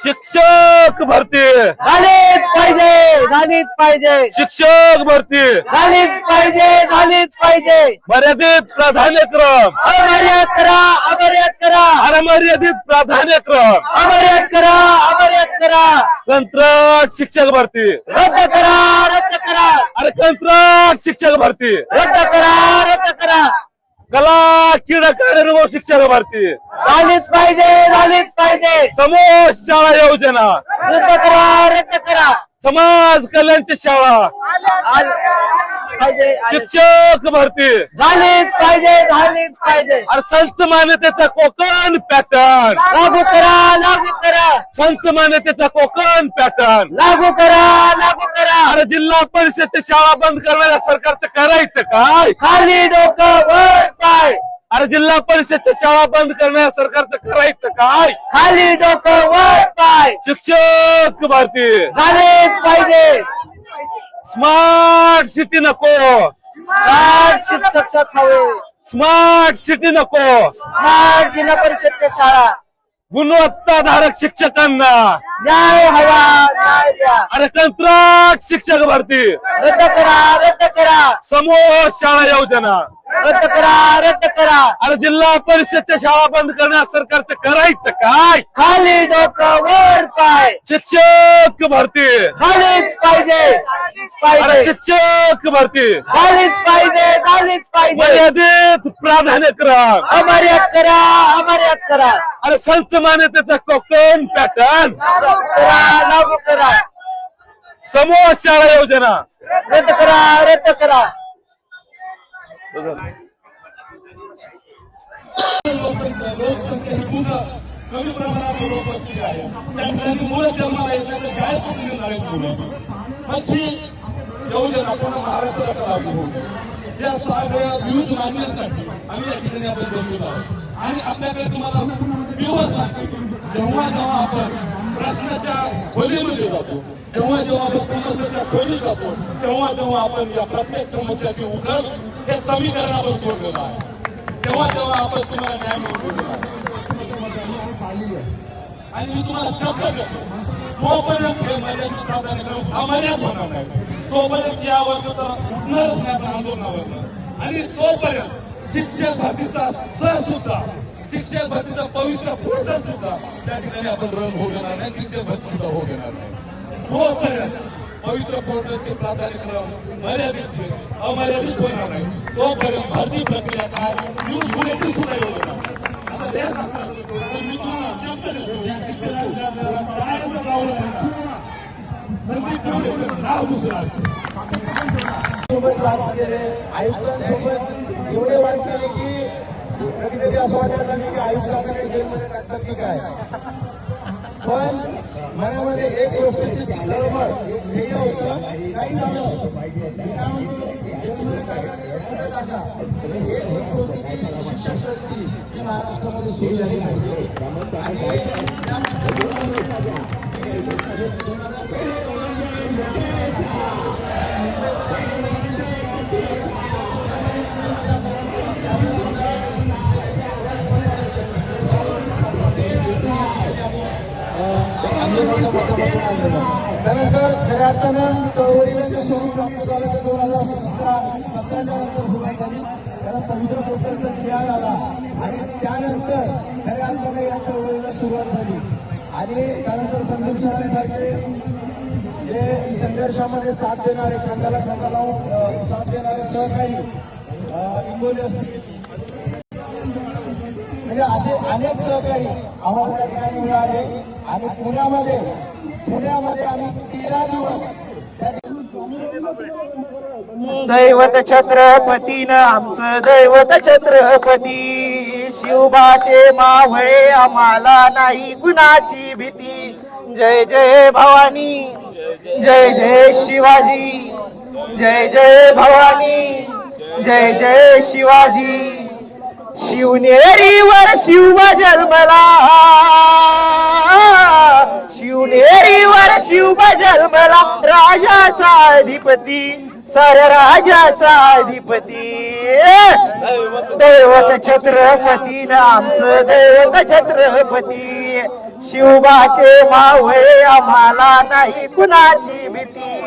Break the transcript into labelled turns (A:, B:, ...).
A: शिक्षक भरती
B: झालीच पाहिजे, झालीच पाहिजे,
A: शिक्षक भरती
B: झालीच पाहिजे, झालीच पाहिजे.
A: मर्यादित प्राधान्यक्रम
B: अमर्याद करा, अमर्याद करा,
A: अमर्यादित प्राधान्यक्रम
B: अमर्याद करा, अमर्याद करा.
A: कंत्राट शिक्षक भरती
B: रद्द करा, रद्द करा,
A: अरे कंत्राट शिक्षक भरती
B: रद्द करा, रद्द करा.
A: कला क्रीडा कार्यानुभव शिक्षक भरती
B: झालीच पाहिजे, झालीच पाहिजे.
A: समूह शाळा योजना
B: रद्द करा, रद्द करा.
A: समाज कल्याणची शाळा
B: पाहिजे,
A: शिक्षक भरती
B: झालीच पाहिजे, झालीच पाहिजे.
A: अरे संत मान्यतेचा कोकण पॅटर्न
B: लागू करा, लागू करा,
A: संत मान्यतेचा कोकण पॅटर्न
B: लागू करा, लागू करा.
A: अरे जिल्हा परिषदच्या शाळा बंद करणाऱ्या सरकारचं करायचं काय?
B: खाली डोकं वर पाय,
A: अरे जिल्हा परिषदच्या शाळा बंद करणाऱ्या सरकारचं करायचं काय?
B: खाली डोकं वर पाय.
A: शिक्षक भरती
B: झालीच पाहिजे.
A: स्मार्ट सिटी नको,
B: स्मार्ट शिक्षक हवे,
A: स्मार्ट सिटी नको,
B: स्मार्ट जिल्हा परिषदच्या शाळा.
A: गुणवत्ताधारक शिक्षकांना
B: न्याय हवा, न्याय द्या.
A: अरे कंत्राट शिक्षक भरती
B: रद्द करा, रद्द करा,
A: समूह शाळा योजना
B: रद्द करा, रद्द करा.
A: अरे जिल्हा परिषदच्या शाळा बंद करण्यास सरकारचं करायचं काय?
B: खाली डोकं वर पाय.
A: शिक्षक भरती
B: झालीच पाहिजे, झालीच
A: अरे
B: पाहिजे,
A: शिक्षक भरती
B: झालीच पाहिजे, झालीच पाहिजे.
A: मर्यादित प्राधान्यक्रम
B: अमर्याद करा, अमर्याद करा.
A: अरे संत मान्यतेचा कोकण पॅटर्न
B: लागू करा, लागू करा.
A: समूह शाळा योजना
B: रद्द करा, रद्द करा.
C: कमी प्रमाणात लोक बसलेली आहे. त्यांनी मुलं जन्माला येत नाही तर शाळेत कुठली नाहीत मुलं. अशी योजना पूर्ण महाराष्ट्राला लागू होती. या सगळ्या विविध मागण्यांसाठी आम्ही या ठिकाणी आपण जमलेलो आहोत आणि आपल्याकडे तुम्हाला दिवस सांगतो. जेव्हा जेव्हा आपण प्रश्नाच्या खोलीमध्ये जातो, जेव्हा जेव्हा आपण समस्येच्या खोलीत जातो, तेव्हा तेव्हा आपण या प्रत्येक समस्याची उकल हे समीकरणावर जोडलेलं आहे. तेव्हा तेव्हा आपण तुम्हाला न्याय मिळवलेला आहे. आणि मी तुम्हाला शब्द देतो, जोपर्यंत हे मर्यादित प्राधान्यक्रम अमर्याद होणार नाही, तोपर्यंत यावर उठणारच नाही आपण आंदोलनावर. आणि तोपर्यंत शिक्षक भरतीचा सह सुद्धा, शिक्षक भरतीचा पवित्र पोर्टल सुद्धा त्या ठिकाणी आपण रन होऊ देणार नाही, शिक्षक भरती सुद्धा होऊ देणार नाही. जोपर्यंत पवित्र पोर्टलचे प्राधान्यक्रम मर्यादित अमर्यादित होणार नाही, तोपर्यंत भरती प्रक्रिया काय न्यूज बुलेटिन सुद्धा येऊ देणार. आता ते मी तुम्हाला शब्द देतो, या शिक्षकांच्या नाव दुसरं
D: सोबत बात केले, आयुक्तांसोबत एवढे बात केले की कधी कधी असं वाटायला लागलं की आयुक्तांकडे जेलमध्ये टाकतात की काय. पण मनामध्ये एक गोष्टीची धडपड ध्येय होतं, काही झालं जेलमध्ये टाका. एक गोष्ट होती की शिक्षक भरती ही महाराष्ट्रामध्ये सुरू झाली पाहिजे. आंदोलनाच्या माध्यमातून आंदोलन त्यानंतर खऱ्या अर्थानं चळवळीला जे स्वरूप प्राप्त झालं ते 2017च्या नंतर सुरुवात झाली. त्याला पवित्र पोर्टलचा जिहाद आला आणि त्यानंतर खऱ्या अर्थानं या चळवळीला सुरुवात झाली. आणि त्यानंतर संदीप सरांसारखे जे संघर्षामध्ये साथ देणारे, खांद्याला खांदा लावून साथ देणारे सहकारी इंगोले असतील, म्हणजे असे अनेक सहकारी आम्हाला त्या ठिकाणी मिळाले. आणि पुण्यामध्ये आम्ही 13 दिवस
B: दैवत छत्रपतीनं आमचं दैवत छत्रपती, शिवबाचे मावळे आम्हाला नाही कुणाची भीती. जय जय भवानी, जय जय शिवाजी, जय जय भवानी, जय जय शिवाजी. शिवनेरीवर शिव जन्मला, शिवनेरीवर शिव जन्मला, राजाचा अधिपती साऱ्या राजाचा अधिपती दैवत छत्रपती ना आमचं दैवत छत्रपती शिवबाचे मावळे आम्हाला नाही कुणाची भीती